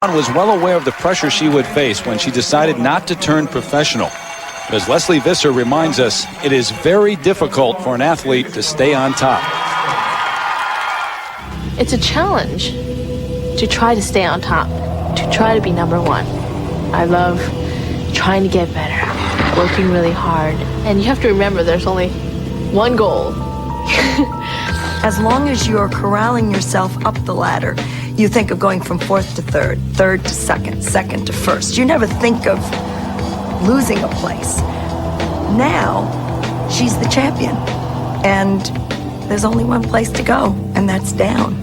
Kwan was well aware of the pressure she would face when she decided not to turn professional. But as Leslie Visser reminds us, it is very difficult for an athlete to stay on top. It's a challenge to try to stay on top, to try to be number one. I love trying to get better, working really hard. And you have to remember there's only one goal. As long as you're corralling yourself up the ladder, you think of going from fourth to third, third to second, second to first. You never think of losing a place. Now, she's the champion, and there's only one place to go, and that's down.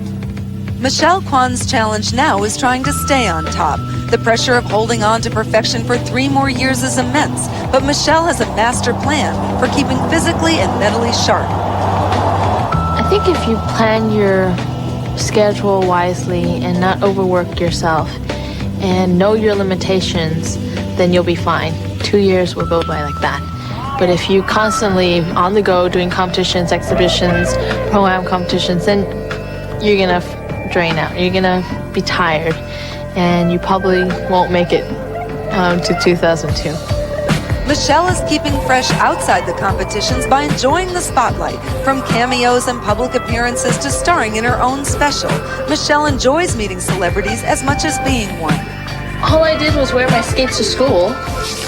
Michelle Kwan's challenge now is trying to stay on top. The pressure of holding on to perfection for 3 more years is immense, but Michelle has a master plan for keeping physically and mentally sharp. I think if you plan your schedule wisely and not overwork yourself and know your limitations, then you'll be fine. 2 years will go by like that. But if you constantly on the go doing competitions, exhibitions, pro-am competitions, then you're gonna drain out. You're gonna be tired, and you probably won't make it to 2002. Michelle is keeping fresh outside the competitions by enjoying the spotlight. From cameos and public appearances to starring in her own special, Michelle enjoys meeting celebrities as much as being one. All I did was wear my skates to school.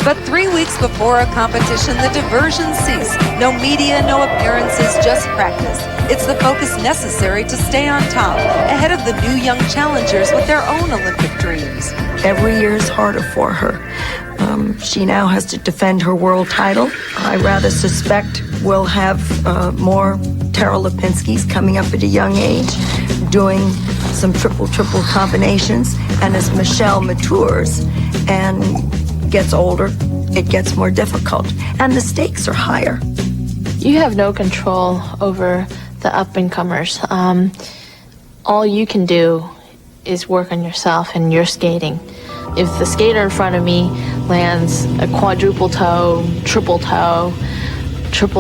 But 3 weeks before a competition, the diversions cease. No media, no appearances, just practice. It's the focus necessary to stay on top, ahead of the new young challengers with their own Olympic dreams. Every year is harder for her. She now has to defend her world title. I rather suspect we'll have more Tara Lipinskis coming up at a young age, doing some triple combinations. And as Michelle matures and gets older, it gets more difficult. And the stakes are higher. You have no control over the up-and-comers. All you can do is work on yourself and your skating. If the skater in front of me lands a quadruple toe, triple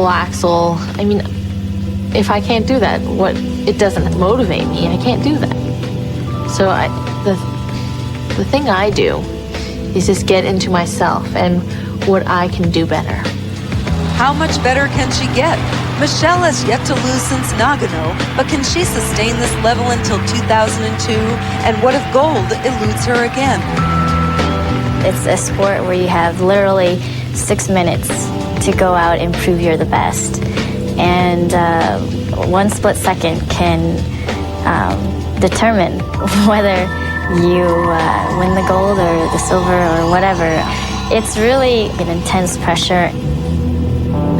axel, I mean, if I can't do that, it doesn't motivate me. I can't do that. So the thing I do is just get into myself and what I can do better. How much better can she get? Michelle has yet to lose since Nagano, but can she sustain this level until 2002? And what if gold eludes her again? It's a sport where you have literally 6 minutes to go out and prove you're the best. And 1 split second can determine whether you win the gold or the silver or whatever. It's really an intense pressure.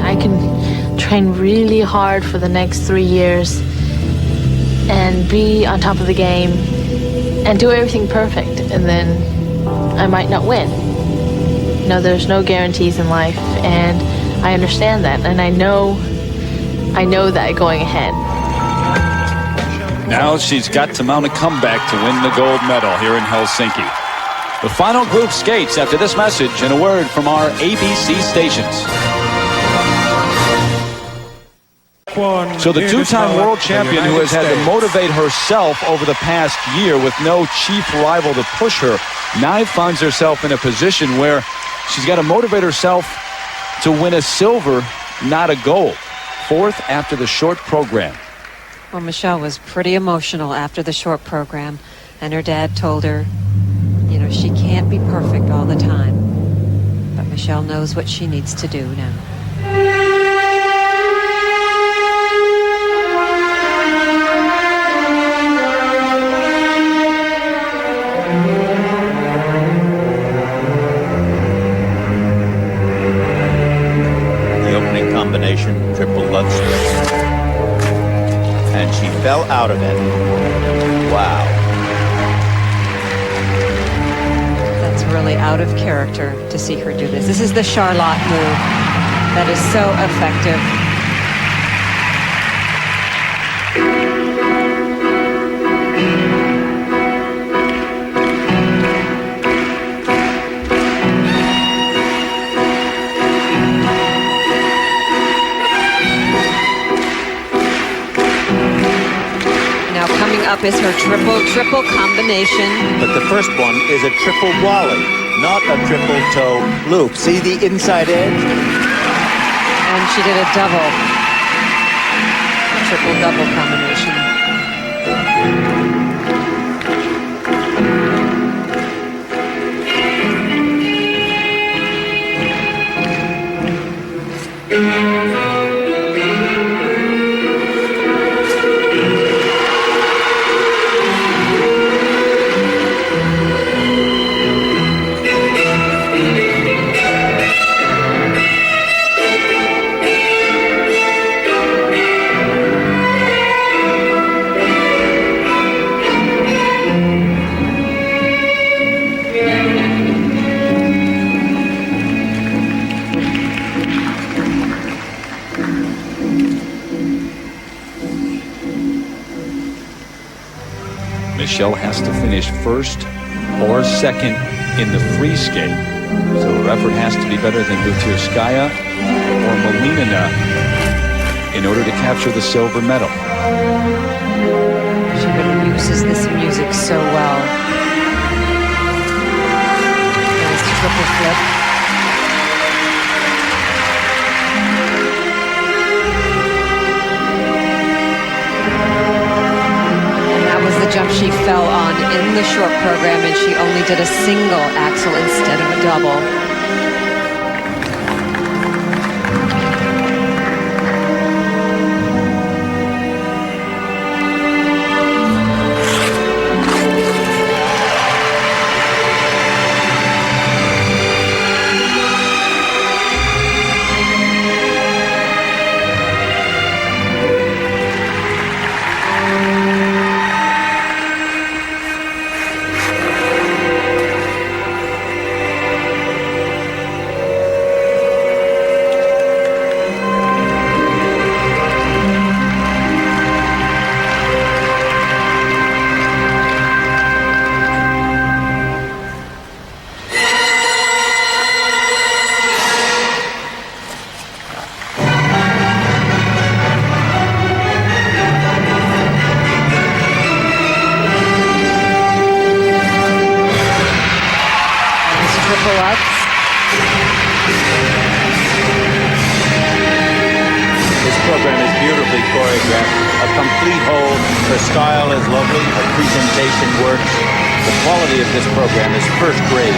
I can train really hard for the next 3 years and be on top of the game and do everything perfect, and then I might not win. You know, there's no guarantees in life, and I understand that, and I know that going ahead. Now she's got to mount a comeback to win the gold medal here in Helsinki. The final group skates after this message and a word from our ABC stations. So the two-time world champion who has had to motivate herself over the past year with no chief rival to push her, now finds herself in a position where she's got to motivate herself to win a silver, not a gold. 4th after the short program. Well, Michelle was pretty emotional after the short program, and her dad told her, you know, she can't be perfect all the time. But Michelle knows what she needs to do now. Combination, triple love split. And she fell out of it. Wow. That's really out of character to see her do this. This is the Charlotte move that is so effective. up is her triple combination. But the first one is a triple volley, not a triple toe loop. See the inside edge? And she did a triple-double combination. Michelle has to finish first or second in the free skate. So her effort has to be better than Butirskaya or Molinina in order to capture the silver medal. She really uses this music so well. Nice triple flip. The jump she fell on in the short program, and she only did a single axel instead of a double. A complete hold. Her style is lovely. Her presentation works. The quality of this program is first grade.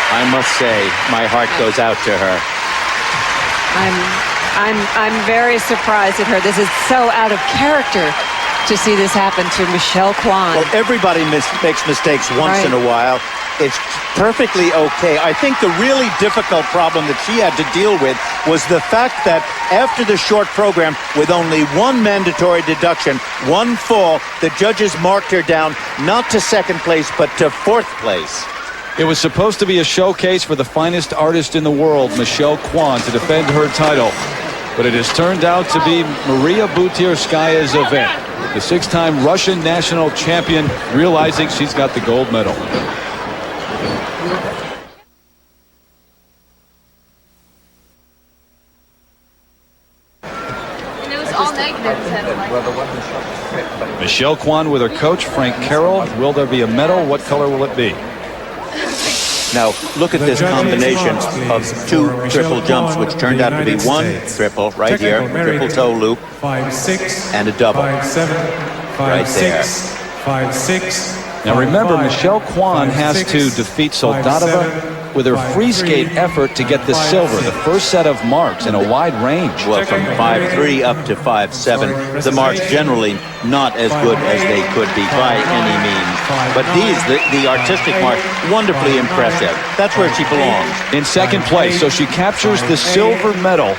I must say, my heart goes out to her. I'm very surprised at her. This is so out of character to see this happen to Michelle Kwan. Well, everybody makes mistakes once in a while. It's perfectly okay. I think the really difficult problem that she had to deal with was the fact that after the short program, with only one mandatory deduction, one fall, the judges marked her down not to second place, but to fourth place. It was supposed to be a showcase for the finest artist in the world, Michelle Kwan, to defend her title. But it has turned out to be Maria Butirskaya's event. The six-time Russian national champion realizing she's got the gold medal. And it was all negative. Michelle Kwan with her coach, Frank Carroll. Will there be a medal? What color will it be? Now, look at this combination of two triple jumps, which turned out to be one triple right here, triple toe loop, and a double right there. Now remember, Michelle Kwan has to defeat Soldatova with her free skate effort to get the silver, the first set of marks in a wide range. Well, from 5.3 up to 5.7, the marks generally not as good as they could be by any means. But these, the artistic marks, wonderfully impressive. That's where she belongs. In second place, so she captures the silver medal.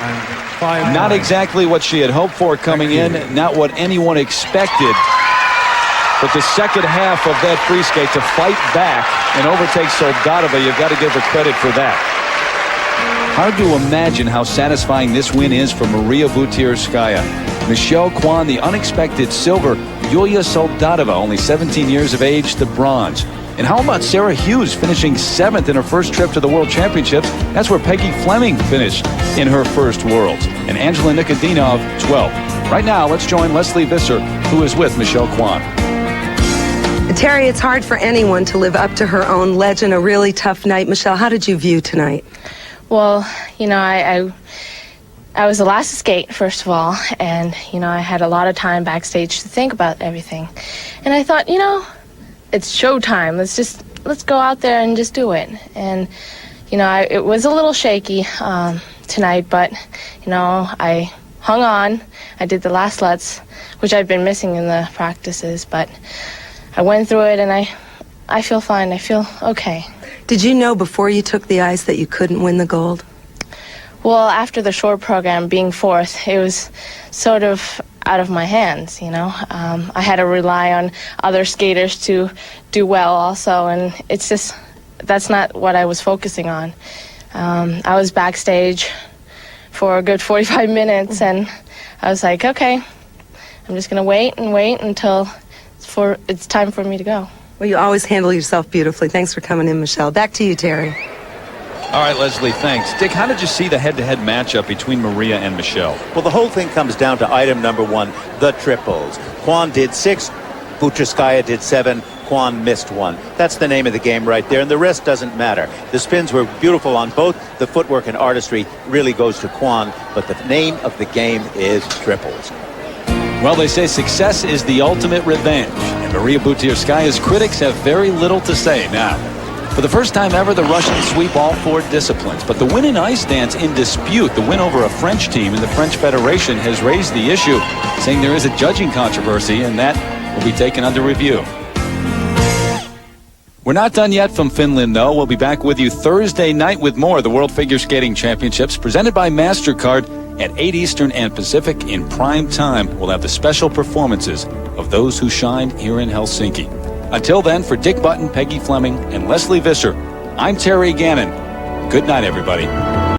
Not exactly what she had hoped for coming in, not what anyone expected. But the second half of that free skate to fight back and overtake Soldatova, you've got to give her credit for that. Hard to imagine how satisfying this win is for Maria Butyrskaya. Michelle Kwan, the unexpected silver. Yulia Soldatova, only 17 years of age, the bronze. And how about Sarah Hughes finishing 7th in her first trip to the World Championships? That's where Peggy Fleming finished in her first Worlds. And Angela Nikodinov, 12th. Right now, let's join Leslie Visser, who is with Michelle Kwan. Terry, it's hard for anyone to live up to her own legend. A really tough night. Michelle, how did you view tonight? Well, I was the last to skate, first of all, and, I had a lot of time backstage to think about everything. And I thought, it's showtime. Let's go out there and just do it. And, it was a little shaky tonight, but, I hung on. I did the last lutz, which I'd been missing in the practices, but I went through it, and I feel fine. I feel okay. Did you know before you took the ice that you couldn't win the gold? Well, after the short program, being 4th, it was sort of out of my hands, I had to rely on other skaters to do well also, and it's just, that's not what I was focusing on. I was backstage for a good 45 minutes, and I was like, okay, I'm just going to wait until it's time for me to go. Well, you always handle yourself beautifully. Thanks for coming in, Michelle. Back to you, Terry. All right, Leslie, thanks. Dick, how did you see the head-to-head matchup between Maria and Michelle? Well, the whole thing comes down to item number 1, the triples. Kwan did 6, Butyrskaya did 7, Kwan missed 1. That's the name of the game right there, and the rest doesn't matter. The spins were beautiful on both. The footwork and artistry really goes to Kwan, but the name of the game is triples. Well, they say success is the ultimate revenge, and Maria Butyrskaya's critics have very little to say now. For the first time ever, the Russians sweep all 4 disciplines, but the win in ice dance in dispute. The win over a French team in the French Federation has raised the issue, saying there is a judging controversy, and that will be taken under review. We're not done yet from Finland, though. We'll be back with you Thursday night with more of the World Figure Skating Championships presented by MasterCard at 8 Eastern and Pacific in prime time. We'll have the special performances of those who shine here in Helsinki. Until then, for Dick Button, Peggy Fleming, and Leslie Visser, I'm Terry Gannon. Good night, everybody.